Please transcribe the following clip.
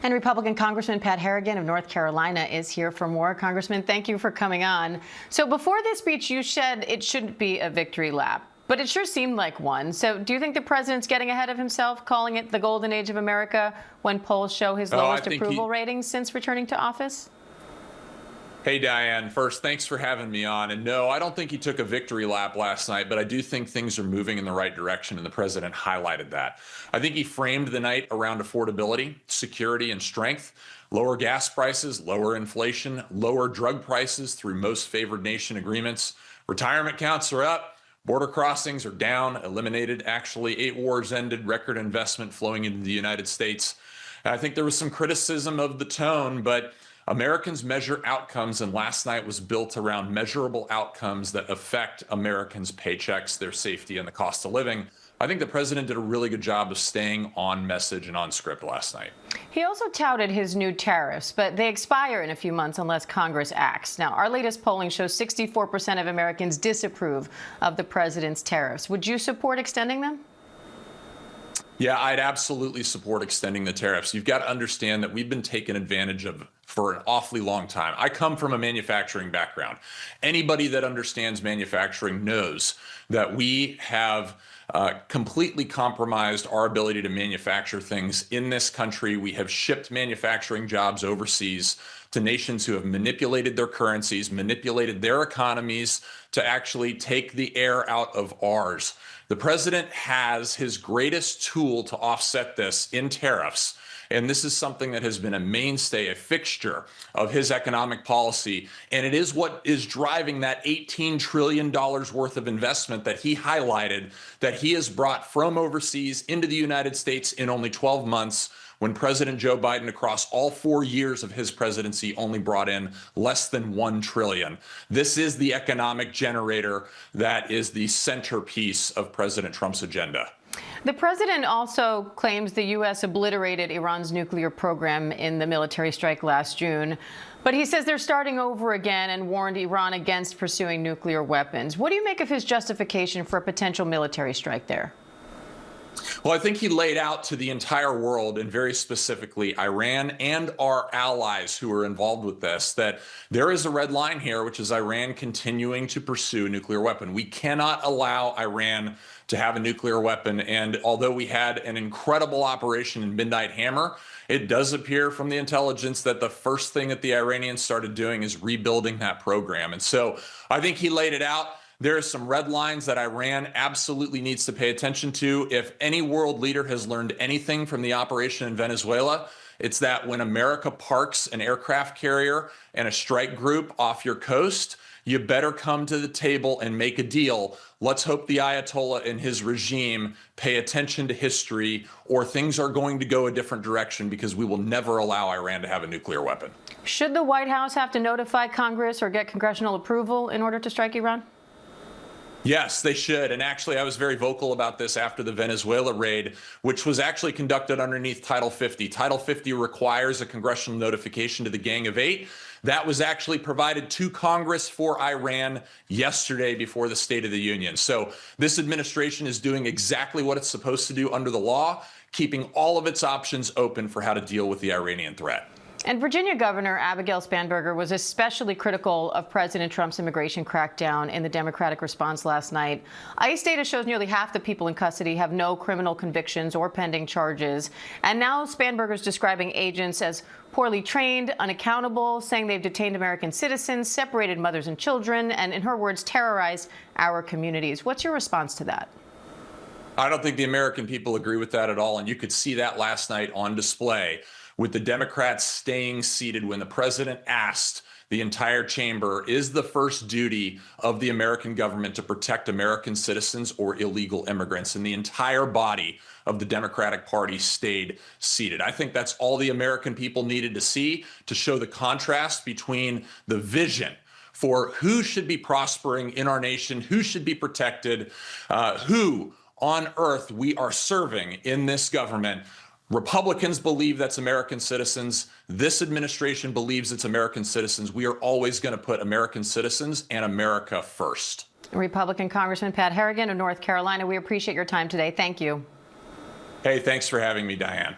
And Republican Congressman Pat Harrigan of North Carolina is here for more. Congressman, thank you for coming on. So before this speech, you said it shouldn't be a victory lap, but it sure seemed like one. So do you think the president's getting ahead of himself, calling it the golden age of America when polls show his lowest approval ratings since returning to office? Hey, Diane. First, thanks for having me on. And no, I don't think he took a victory lap last night, but I do think things are moving in the right direction, and the president highlighted that. I think he framed the night around affordability, security, and strength. Lower gas prices, lower inflation, lower drug prices through most favored nation agreements. Retirement counts are up. Border crossings are down, eliminated. Actually, 8 wars ended, record investment flowing into the United States. And I think there was some criticism of the tone, but Americans measure outcomes, and last night was built around measurable outcomes that affect Americans' paychecks, their safety, and the cost of living. I think the president did a really good job of staying on message and on script last night. He also touted his new tariffs, but they expire in a few months unless Congress acts. Now, our latest polling shows 64% of Americans disapprove of the president's tariffs. Would you support extending them? Yeah, I'd absolutely support extending the tariffs. You've got to understand that we've been taken advantage of for an awfully long time. I come from a manufacturing background. Anybody that understands manufacturing knows that we have completely compromised our ability to manufacture things in this country. We have shipped manufacturing jobs overseas to nations who have manipulated their currencies, manipulated their economies to actually take the air out of ours. The president has his greatest tool to offset this in tariffs. And this is something that has been a mainstay, a fixture of his economic policy. And it is what is driving that $18 trillion worth of investment that he highlighted, that he has brought from overseas into the United States in only 12 months, when President Joe Biden, across all 4 years of his presidency, only brought in less than $1 trillion. This is the economic generator that is the centerpiece of President Trump's agenda. The president also claims the U.S. obliterated Iran's nuclear program in the military strike last June. But he says they're starting over again and warned Iran against pursuing nuclear weapons. What do you make of his justification for a potential military strike there? Well, I think he laid out to the entire world, and very specifically Iran and our allies who are involved with this, that there is a red line here, which is Iran continuing to pursue a nuclear weapon. We cannot allow Iran to have a nuclear weapon. And although we had an incredible operation in Midnight Hammer, it does appear from the intelligence that the first thing that the Iranians started doing is rebuilding that program. And so I think he laid it out. There are some red lines that Iran absolutely needs to pay attention to. If any world leader has learned anything from the operation in Venezuela, it's that when America parks an aircraft carrier and a strike group off your coast, you better come to the table and make a deal. Let's hope the Ayatollah and his regime pay attention to history, or things are going to go a different direction, because we will never allow Iran to have a nuclear weapon. Should the White House have to notify Congress or get congressional approval in order to strike Iran? Yes, they should. And actually, I was very vocal about this after the Venezuela raid, which was actually conducted underneath Title 50. Title 50 requires a congressional notification to the Gang of Eight. That was actually provided to Congress for Iran yesterday before the State of the Union. So this administration is doing exactly what it's supposed to do under the law, keeping all of its options open for how to deal with the Iranian threat. And Virginia Governor Abigail Spanberger was especially critical of President Trump's immigration crackdown in the Democratic response last night. ICE data shows nearly half the people in custody have no criminal convictions or pending charges. And now Spanberger's describing agents as poorly trained, unaccountable, saying they've detained American citizens, separated mothers and children, and, in her words, terrorized our communities. What's your response to that? I don't think the American people agree with that at all. And you could see that last night on display, with the Democrats staying seated when the president asked the entire chamber, is the first duty of the American government to protect American citizens or illegal immigrants? And the entire body of the Democratic Party stayed seated. I think that's all the American people needed to see, to show the contrast between the vision for who should be prospering in our nation, who should be protected, who on earth we are serving in this government. Republicans believe that's American citizens. This administration believes it's American citizens. We are always going to put American citizens and America first. Republican Congressman Pat Harrigan of North Carolina, we appreciate your time today. Thank you. Hey, thanks for having me, Diane.